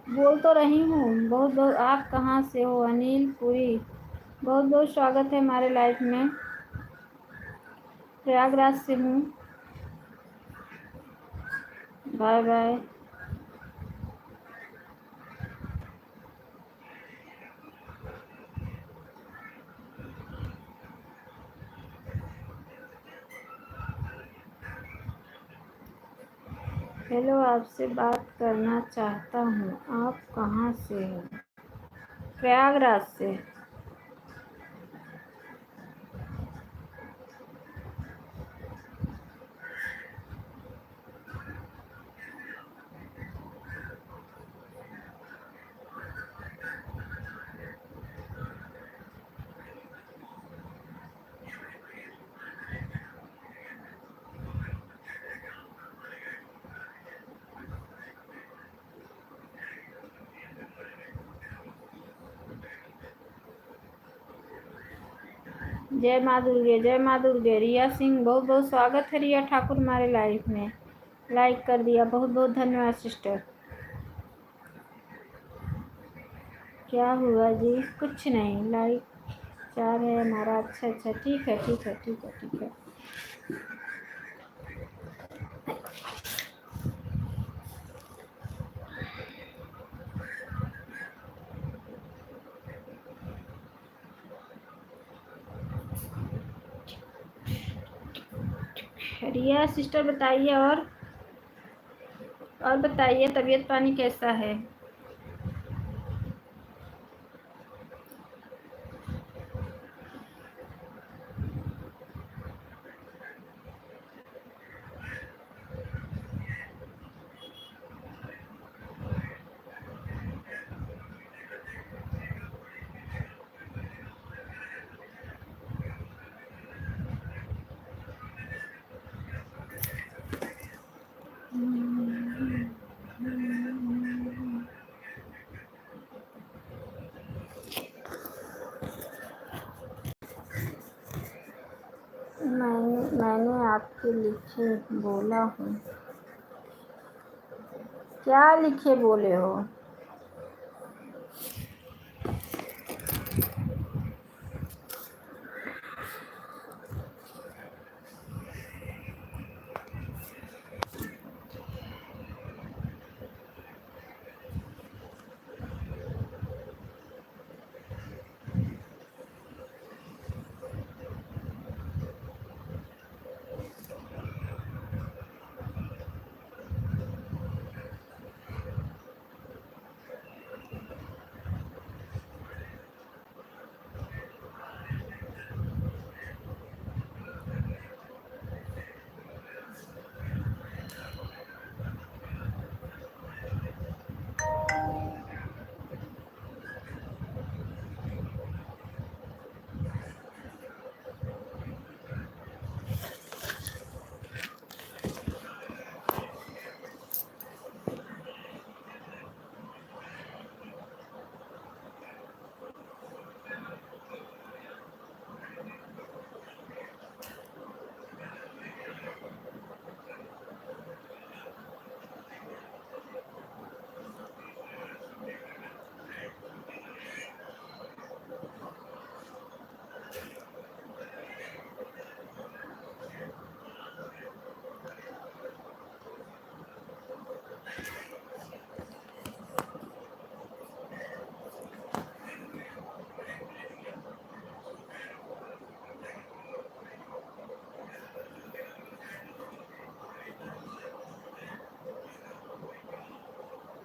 बोल तो रही हूँ। बहुत बहुत आप कहाँ से हो? अनिल पुरी, बहुत बहुत स्वागत है हमारे लाइफ में। प्रयागराज से हूँ। Bye bye. हेलो, आपसे बात करना चाहता हूँ। आप कहाँ से हो? प्रयागराज से। जय माँ दुर्गे, जय माँ दुर्गे। रिया सिंह, बहुत बहुत स्वागत है रिया ठाकुर हमारे लाइफ में। लाइक कर दिया, बहुत बहुत धन्यवाद सिस्टर। क्या हुआ जी? कुछ नहीं, लाइक 4 है हमारा। अच्छा अच्छा, ठीक है ठीक है ठीक है ठीक है। रिया सिस्टर बताइए, और बताइए तबीयत पानी कैसा है? मैंने आपके लिखे बोला हूँ। क्या लिखे बोले हो?